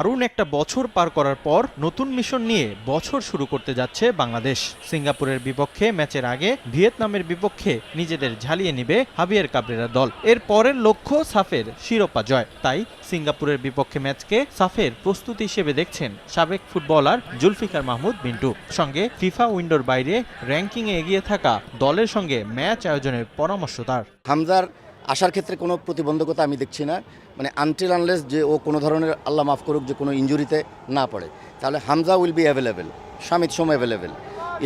দারুণ একটা বছর পার করার পর নতুন মিশন নিয়ে বছর শুরু করতে যাচ্ছে বাংলাদেশ। সিঙ্গাপুরের বিপক্ষে ম্যাচের আগে ভিয়েতনামের বিপক্ষে নিজেদের ঝালিয়ে নিবে হাভিয়ার কাবরেরা দল। এর পরের লক্ষ্য সাফের শিরোপা জয়। তাই সিঙ্গাপুরের বিপক্ষে ম্যাচকে সাফের প্রস্তুতি হিসেবে দেখছেন সাবেক ফুটবলার জুলফিকার মাহমুদ মিন্টু। সঙ্গে ফিফা উইন্ডোর বাইরে র্যাঙ্কিংয়ে এগিয়ে থাকা দলের সঙ্গে ম্যাচ আয়োজনের পরামর্শ তার। হামজার আসার ক্ষেত্রে কোনো প্রতিবন্ধকতা আমি দেখছি না, মানে আনটিল আনলেস যে ও কোনো ধরনের আল্লাহ মাফ করুক যে কোনো ইনজুরিতে না পড়ে, তাহলে Hamza will be available, Shamit Shome available,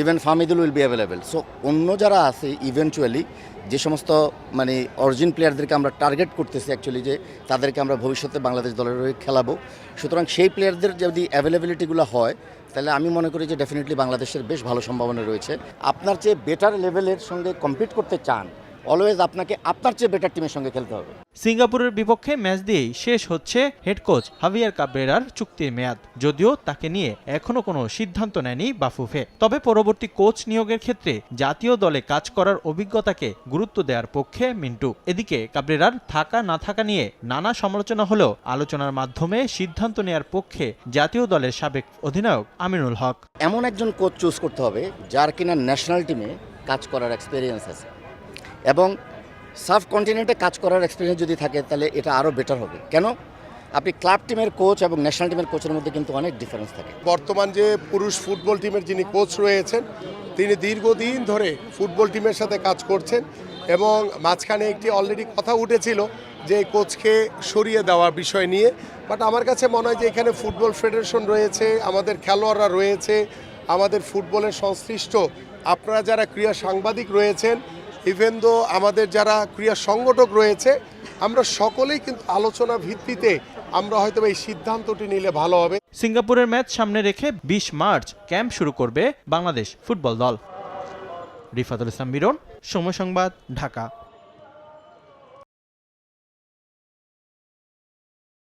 even Fahamedul will be available. So অন্য যারা আছে ইভেনচুয়ালি যে সমস্ত মানে অরিজিন প্লেয়ারদেরকে আমরা টার্গেট করতেছি অ্যাকচুয়ালি যে তাদেরকে আমরা ভবিষ্যতে বাংলাদেশ দলের হয়ে খেলাবো, সুতরাং সেই প্লেয়ারদের যদি অ্যাভেলেবিলিটিগুলো হয় তাহলে আমি মনে করি যে ডেফিনেটলি বাংলাদেশের বেশ ভালো সম্ভাবনা রয়েছে। আপনার চেয়ে বেটার লেভেলের সঙ্গে কম্পিট করতে চান, অলওয়েজ আপনাকে আপনার চেয়ে বেটার টিমের সঙ্গে খেলতে হবে। সিঙ্গাপুরের বিপক্ষে ম্যাচ দিয়েই শেষ হচ্ছে হেড কোচ হাভিয়ার কাবরেরার চুক্তির মেয়াদ, যদিও তাকে নিয়ে এখনো কোনো সিদ্ধান্ত নেয়নি বাফুফে। তবে পরবর্তী কোচ নিয়োগের ক্ষেত্রে জাতীয় দলে কাজ করার অভিজ্ঞতাকে গুরুত্ব দেওয়ার পক্ষে মিন্টু। এদিকে কাবরেরার থাকা না থাকা নিয়ে নানা সমালোচনা হলেও আলোচনার মাধ্যমে সিদ্ধান্ত নেওয়ার পক্ষে জাতীয় দলের সাবেক অধিনায়ক আমিনুল হক। এমন একজন কোচ চুজ করতে হবে যার কিনা ন্যাশনাল টিমে কাজ করার এক্সপিরিয়েন্স আছে, এবং সাব কন্টিনেন্টে কাজ করার এক্সপিরিয়েন্স যদি থাকে তাহলে এটা আরও বেটার হবে। কেন? আপনি ক্লাব টিমের কোচ এবং ন্যাশনাল টিমের কোচের মধ্যে কিন্তু অনেক ডিফারেন্স থাকে। বর্তমান যে পুরুষ ফুটবল টিমের যিনি কোচ রয়েছেন তিনি দীর্ঘদিন ধরে ফুটবল টিমের সাথে কাজ করছেন, এবং মাঝখানে একটি অলরেডি কথা উঠেছিল যে কোচকে সরিয়ে দেওয়ার বিষয় নিয়ে। বাট আমার কাছে মনে হয় যে এখানে ফুটবল ফেডারেশন রয়েছে, আমাদের খেলোয়াড়রা রয়েছে, আমাদের ফুটবলের সংশ্লিষ্ট আপনারা যারা ক্রীড়া সাংবাদিক রয়েছেন, ইভেন দো আমাদের যারা ক্রীড়া সংগঠক রয়েছে, আমরা সকলেই কিন্তু আলোচনা ভিত্তিতে আমরা হয়তো এই সিদ্ধান্তটি নিলে ভালো হবে। সিঙ্গাপুরের ম্যাচ সামনে রেখে 20 মার্চ ক্যাম্প শুরু করবে বাংলাদেশ ফুটবল দল। রিফাতুল ইসলাম মিরন, সময় সংবাদ, ঢাকা।